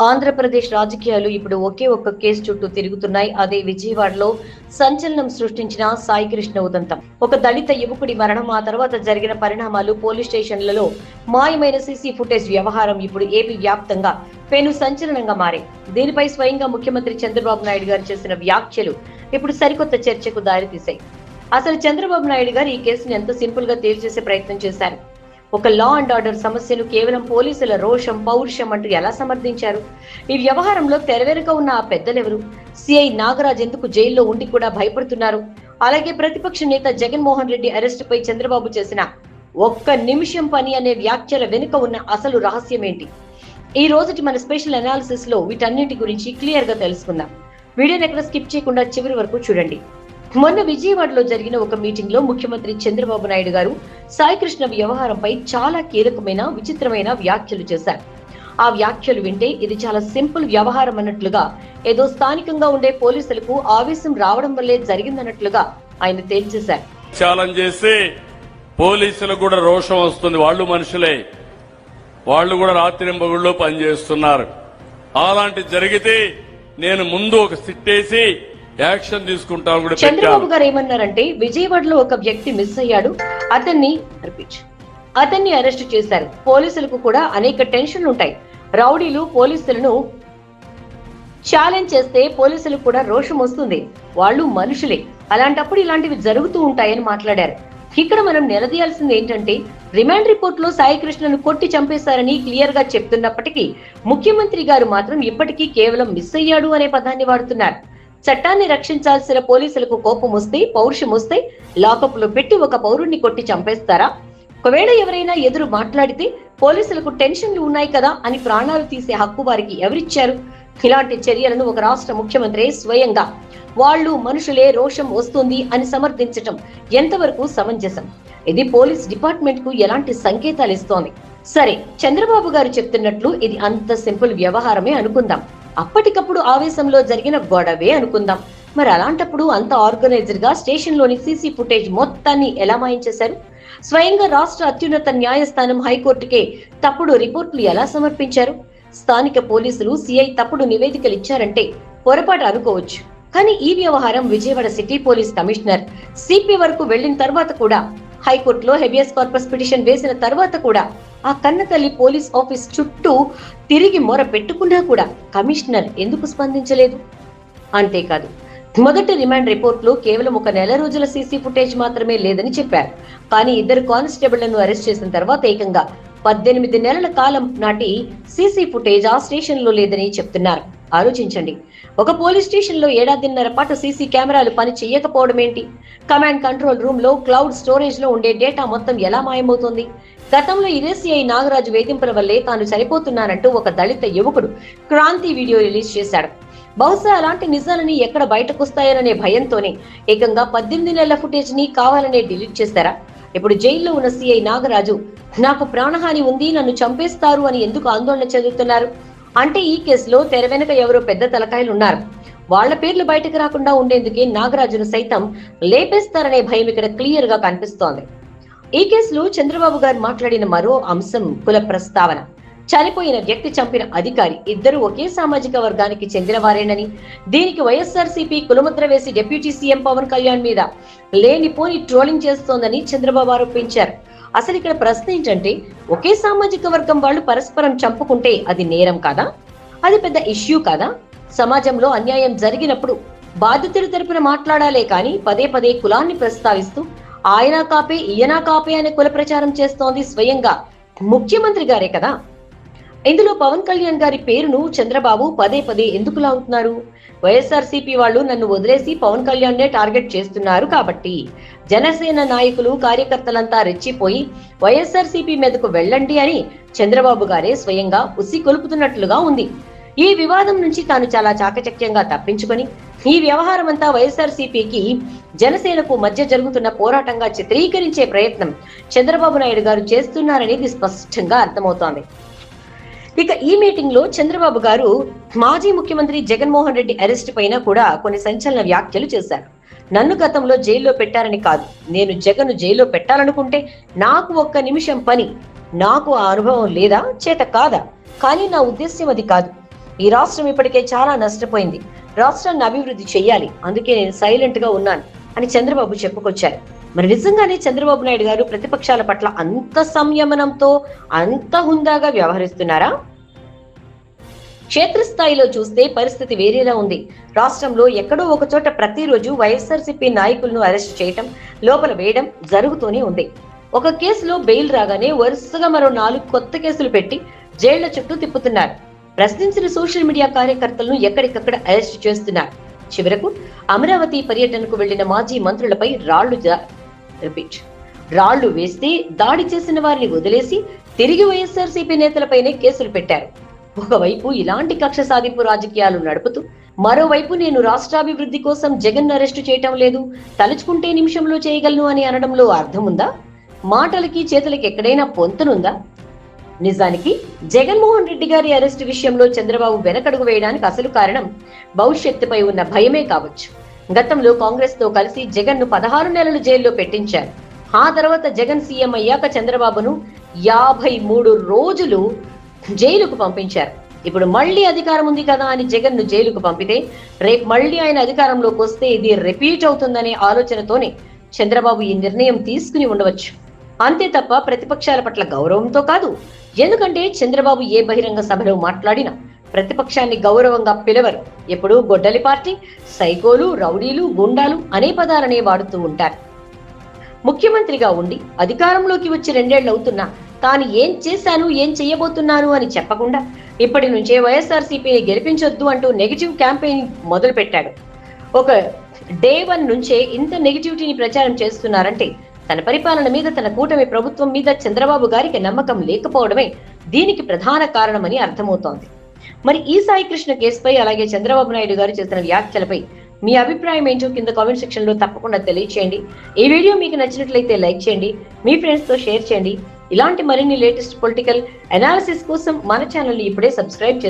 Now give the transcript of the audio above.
ఆంధ్రప్రదేశ్ రాజకీయాలు ఇప్పుడు ఒకే ఒక్క కేసు చుట్టూ తిరుగుతున్నాయి. అదే విజయవాడలో సంచలనం సృష్టించిన సాయికృష్ణ ఉదంతం. ఒక దళిత యువకుడి మరణం, ఆ తర్వాత జరిగిన పరిణామాలు, పోలీస్ స్టేషన్లలో మాయమైన సీసీ ఫుటేజ్ వ్యవహారం ఇప్పుడు ఏపీ వ్యాప్తంగా పెను సంచలనంగా మారాయి. దీనిపై స్వయంగా ముఖ్యమంత్రి చంద్రబాబు నాయుడు గారు చేసిన వ్యాఖ్యలు ఇప్పుడు సరికొత్త చర్చకు దారితీశాయి. అసలు చంద్రబాబు నాయుడు గారు ఈ కేసును ఎంత సింపుల్ గా తేల్చేసే ప్రయత్నం చేశారు? ఒక లా అండ్ ఆర్డర్ సమస్యను కేవలం పోలీసుల రోషం, పౌరుషం అంటూ ఎలా సమర్థించారు? ఈ వ్యవహారంలో తెరవెనుక ఉన్న ఆ పెద్దలెవరు? సిఐ నాగరాజ్ ఎందుకు జైల్లో ఉండి కూడా భయపడుతున్నారు? అలాగే ప్రతిపక్ష నేత జగన్మోహన్ రెడ్డి అరెస్టుపై చంద్రబాబు చేసిన ఒక్క నిమిషం పని అనే వ్యాఖ్యల వెనుక ఉన్న అసలు రహస్యం ఏంటి? ఈ రోజుటి మన స్పెషల్ అనాలిసిస్ లో వీటన్నింటి గురించి క్లియర్ గా తెలుసుకుందాం. వీడియోని ఎక్కడ స్కిప్ చేయకుండా చివరి వరకు చూడండి. మొన్న విజయవాడలో జరిగిన ఒక మీటింగ్ లో ముఖ్యమంత్రి చంద్రబాబు నాయుడు గారు సాయికృష్ణ వ్యవహారంపై చాలా కీలకమైన, విచిత్రమైన వ్యాఖ్యలు చేశారు. ఆ వ్యాఖ్యలు వింటే ఇది చాలా సింపుల్ వ్యవహారం అన్నట్లుగా, ఏదో స్థానికంగా ఉండే పోలీసులకు ఆవేశం రావడం వల్లే జరిగిందన్నట్లుగా ఆయన తేల్చేశారు. ఛాలెంజ్ చేసి పోలీసులకు కూడా రోషం వస్తుంది. వాళ్ళు మనుషులే, వాళ్ళు కూడా రాత్రింబగుళ్ళు పనిచేస్తున్నారు. అలాంటి జరిగితే నేను ముందు ఒక సిట్టేసి యాక్షన్ తీసుకుంటాం కూడా. చంద్రబాబు గారు ఏమన్నారంటే, విజయవాడలో ఒక వ్యక్తి మిస్ అయ్యాడు, అతన్ని అరెస్ట్ చేశారు. పోలీసులకు కూడా అనేక టెన్షన్లు ఉంటాయి. రౌడీలు పోలీసులను ఛాలెంజ్ చేస్తే పోలీసులకు కూడా రోషం వస్తుంది. వాళ్ళు మనుషులే, అలాంటప్పుడు ఇలాంటివి జరుగుతూ ఉంటాయని మాట్లాడారు. ఇక్కడ మనం నిలదీయాల్సింది ఏంటంటే, రిమాండ్ రిపోర్ట్ లో సాయికృష్ణను కొట్టి చంపేశారని క్లియర్ గా చెప్తున్నప్పటికీ ముఖ్యమంత్రి గారు మాత్రం ఇప్పటికీ కేవలం మిస్ అయ్యాడు అనే పదాన్ని వాడుతున్నారు. చట్టాన్ని రక్షించాల్సిన పోలీసులకు కోపం వస్తే, పౌరుషం వస్తే లాకప్ లో పెట్టి ఒక పౌరుణ్ణి కొట్టి చంపేస్తారా? ఒకవేళ ఎవరైనా ఎదురు మాట్లాడితే పోలీసులకు టెన్షన్లు ఉన్నాయి కదా అని ప్రాణాలు తీసే హక్కు వారికి ఎవరిచ్చారు? ఇలాంటి చర్యలను ఒక రాష్ట్ర ముఖ్యమంత్రి స్వయంగా వాళ్ళు మనుషులే, రోషం వస్తుంది అని సమర్థించటం ఎంతవరకు సమంజసం? ఇది పోలీస్ డిపార్ట్మెంట్ కు ఎలాంటి సంకేతాలు ఇస్తోంది? సరే, చంద్రబాబు గారు చెప్తున్నట్లు ఇది అంత సింపుల్ వ్యవహారమే అనుకుందాం, అప్పటికప్పుడు ఆవేశంలో జరిగిన గొడవే అనుకుందాం. మరి అలాంటప్పుడు అంత ఆర్గనైజర్ గా స్టేషన్ లోని సీసీ ఫుటేజ్ మొత్తాన్ని ఎలా మాయించేశారు? స్వయంగా రాష్ట్ర అత్యున్నత న్యాయస్థానం హైకోర్టుకే తప్పుడు రిపోర్టులు ఎలా సమర్పించారు? స్థానిక పోలీసులు సిఐ తప్పుడు నివేదికలు ఇచ్చారంటే పొరపాటు అనుకోవచ్చు, కానీ ఈ వ్యవహారం Vijayawada city police commissioner CP వరకు వెళ్లిన తర్వాత కూడా, హైకోర్టులో హెబియస్ కార్పస్ పిటిషన్ వేసిన తర్వాత కూడా, ఆ కన్నతల్లి పోలీస్ ఆఫీస్ చుట్టూ తిరిగి మొర పెట్టుకున్నా కూడా కమిషనర్ ఎందుకు స్పందించలేదు? అంతేకాదు, మొదటి రిమాండ్ రిపోర్ట్ లో కేవలం ఒక నెల రోజుల సీసీ ఫుటేజ్ మాత్రమే లేదని చెప్పారు. కానీ ఇద్దరు కానిస్టేబుళ్లను అరెస్ట్ చేసిన తర్వాత ఏకంగా 18 నెలల కాలం నాటి సీసీ ఫుటేజ్ ఆ స్టేషన్ లో లేదని చెప్తున్నారు. ఆలోచించండి, ఒక పోలీస్ స్టేషన్ లో 1.5 పాటు సీసీ కెమెరాలు పని చేయకపోవడం ఏంటి? కమాండ్ కంట్రోల్ రూమ్ లో, క్లౌడ్ స్టోరేజ్ లో ఉండే డేటా మొత్తం ఎలా మాయమవుతుంది? గతంలో ఇదే సిఐ నాగరాజు వేధింపుల వల్లే తాను చనిపోతున్నానంటూ ఒక దళిత యువకుడు క్రాంతి వీడియో రిలీజ్ చేశాడు. బహుశా అలాంటి నిజాలని ఎక్కడ బయటకొస్తాయననే భయంతోనే ఏకంగా 18 నెలల ఫుటేజ్ ని కావాలనే డిలీట్ చేశారా? ఇప్పుడు జైల్లో ఉన్న సిఐ నాగరాజు నాకు ప్రాణహాని ఉంది, నన్ను చంపేస్తారు అని ఎందుకు ఆందోళన చెందుతున్నారు? అంటే ఈ కేసులో తెర వెనుక ఎవరో పెద్ద తలకాయలు ఉన్నారు. వాళ్ల పేర్లు బయటకు రాకుండా ఉండేందుకే నాగరాజును సైతం లేపేస్తారనే భయం ఇక్కడ క్లియర్ గా కనిపిస్తోంది. ఈ కేసులో చంద్రబాబు గారు మాట్లాడిన మరో అంశం కుల ప్రస్తావన. చనిపోయిన వ్యక్తి చంపిన అధికారి ఇద్దరు ఒకే సామాజిక వర్గానికి చెందినవారేనని, దీనికి వైఎస్ఆర్సీపీ కులముద్ర వేసి డిప్యూటీ సీఎం పవన్ కళ్యాణ్ మీద లేనిపోని ట్రోలింగ్ చేస్తోందని చంద్రబాబు ఆరోపించారు. అసలు ఇక్కడ ప్రశ్న ఏంటంటే, ఒకే సామాజిక వర్గం వాళ్ళు పరస్పరం చంపుకుంటే అది నేరం కాదా? అది పెద్ద ఇష్యూ కాదా? సమాజంలో అన్యాయం జరిగినప్పుడు బాధితుల తరపున మాట్లాడాలే కానీ పదే పదే కులాన్ని ప్రస్తావిస్తూ ఆయన కాపే, ఈయన కాపే అనే కుల ప్రచారం చేస్తోంది స్వయంగా ముఖ్యమంత్రి గారే కదా. ఇందులో పవన్ కళ్యాణ్ గారి పేరును చంద్రబాబు పదే పదే ఎందుకు లాగుతున్నారు? వైఎస్ఆర్సీపీ వాళ్ళు నన్ను వదిలేసి పవన్ కళ్యాణ్ నే టార్గెట్ చేస్తున్నారు కాబట్టి జనసేన నాయకులు, కార్యకర్తలంతా రెచ్చిపోయి వైఎస్ఆర్సీపీ మీదకు వెళ్ళండి అని చంద్రబాబు గారే స్వయంగా ఉసి కొలుపుతున్నట్లుగా ఉంది. ఈ వివాదం నుంచి తాను చాలా చాకచక్యంగా తప్పించుకొని ఈ వ్యవహారం అంతా వైఎస్ఆర్సీపీకి, జనసేనకు మధ్య జరుగుతున్న పోరాటంగా చిత్రీకరించే ప్రయత్నం చంద్రబాబు నాయుడు గారు చేస్తున్నారనేది స్పష్టంగా అర్థమవుతోంది. ఇక ఈ మీటింగ్ లో చంద్రబాబు గారు మాజీ ముఖ్యమంత్రి జగన్మోహన్ రెడ్డి అరెస్ట్ పైన కూడా కొన్ని సంచలన వ్యాఖ్యలు చేశారు. నన్ను గతంలో జైల్లో పెట్టారని కాదు, నేను జగన్ జైల్లో పెట్టాలనుకుంటే నాకు ఒక్క నిమిషం పని, నాకు ఆ అనుభవం లేదా, చేత కాదా, కానీ నా ఉద్దేశ్యం అది కాదు. ఈ రాష్ట్రం ఇప్పటికే చాలా నష్టపోయింది, రాష్ట్రాన్ని అభివృద్ధి చెయ్యాలి, అందుకే నేను సైలెంట్ గా ఉన్నాను అని చంద్రబాబు చెప్పుకొచ్చారు. మరి నిజంగానే చంద్రబాబు నాయుడు గారు ప్రతిపక్షాల పట్ల అంత సంయమనంతో అంత హుందాగా వ్యవహరిస్తున్నారా? క్షేత్రస్థాయిలో చూస్తే పరిస్థితి వేరేలా ఉంది. రాష్ట్రంలో ఎక్కడో ఒక చోట ప్రతిరోజు వైఎస్ఆర్సీపీ నాయకులను అరెస్ట్ చేయటం, లోపల వేయడం జరుగుతూనే ఉంది. ఒక కేసులో బెయిల్ రాగానే వరుసగా మరో 4 కొత్త కేసులు పెట్టి జైళ్ల చుట్టూ తిప్పుతున్నారు. ప్రశ్నించిన సోషల్ మీడియా కార్యకర్తలను ఎక్కడికక్కడ అరెస్ట్ చేస్తున్నారు. చివరకు అమరావతి పర్యటనకు వెళ్లిన మాజీ మంత్రులపై రాళ్లు వేస్తే దాడి చేసిన వారిని వదిలేసి తిరిగి వైఎస్ఆర్సీపీ నేతలపైనే కేసులు పెట్టారు. ఒకవైపు ఇలాంటి కక్ష సాధింపు రాజకీయాలు నడుపుతూ, మరోవైపు నేను రాష్ట్రాభివృద్ధి కోసం జగన్ అరెస్టు చేయటం లేదు, తలుచుకుంటే నిమిషంలో చేయగలను అని అనడంలో అర్థముందా? మాటలకి చేతులకి ఎక్కడైనా పొంతనుందా? నిజానికి జగన్మోహన్ రెడ్డి గారి అరెస్టు విషయంలో చంద్రబాబు వెనకడుగు వేయడానికి అసలు కారణం భవిష్యత్తుపై ఉన్న భయమే కావచ్చు. గతంలో కాంగ్రెస్ తో కలిసి జగన్ ను 16 నెలలు జైల్లో పెట్టించారు. ఆ తర్వాత జగన్ సీఎం అయ్యాక చంద్రబాబును 53 రోజులు జైలుకు పంపించారు. ఇప్పుడు మళ్లీ అధికారం ఉంది కదా అని జగన్ ను జైలుకు పంపితే రేపు మళ్లీ ఆయన అధికారంలోకి వస్తే ఇది రిపీట్ అవుతుందనే ఆలోచనతోనే చంద్రబాబు ఈ నిర్ణయం తీసుకుని ఉండవచ్చు. అంతే తప్ప ప్రతిపక్షాల పట్ల గౌరవంతో కాదు. ఎందుకంటే చంద్రబాబు ఏ బహిరంగ సభలో మాట్లాడినా ప్రతిపక్షాన్ని గౌరవంగా పిలవరు. ఎప్పుడూ గొడ్డలి పార్టీ, సైకోలు, రౌడీలు, గుండాలు అనే పదాలనే వాడుతూ ఉంటారు. ముఖ్యమంత్రిగా ఉండి అధికారంలోకి వచ్చి 2 ఏళ్లు అవుతున్నా తాను ఏం చేశాను, ఏం చేయబోతున్నాను అని చెప్పకుండా ఇప్పటి నుంచే వైఎస్ఆర్సీపీని గెలిపించొద్దు అంటూ నెగిటివ్ క్యాంపెయిన్ మొదలు పెట్టాడు. ఒక డే 1 నుంచే ఇంత నెగిటివిటీని ప్రచారం చేస్తున్నారంటే తన పరిపాలన మీద, తన కూటమి ప్రభుత్వం మీద చంద్రబాబు గారికి నమ్మకం లేకపోవడమే దీనికి ప్రధాన కారణమని అర్థమవుతోంది. మరి ఈ సాయి కృష్ణ కేసుపై, అలాగే చంద్రబాబు నాయుడు గారు చేసిన వ్యాఖ్యలపై మీ అభిప్రాయం ఏంటో కింద కామెంట్ సెక్షన్ లో తప్పకుండా తెలియచేయండి. ఈ వీడియో మీకు నచ్చినట్లయితే లైక్ చేయండి, మీ ఫ్రెండ్స్ తో షేర్ చేయండి. ఇలాంటి మరిన్ని లేటెస్ట్ పొలిటికల్ అనాలిసిస్ కోసం మన ఛానల్ ని ఇప్పుడే సబ్స్క్రైబ్ చేయండి.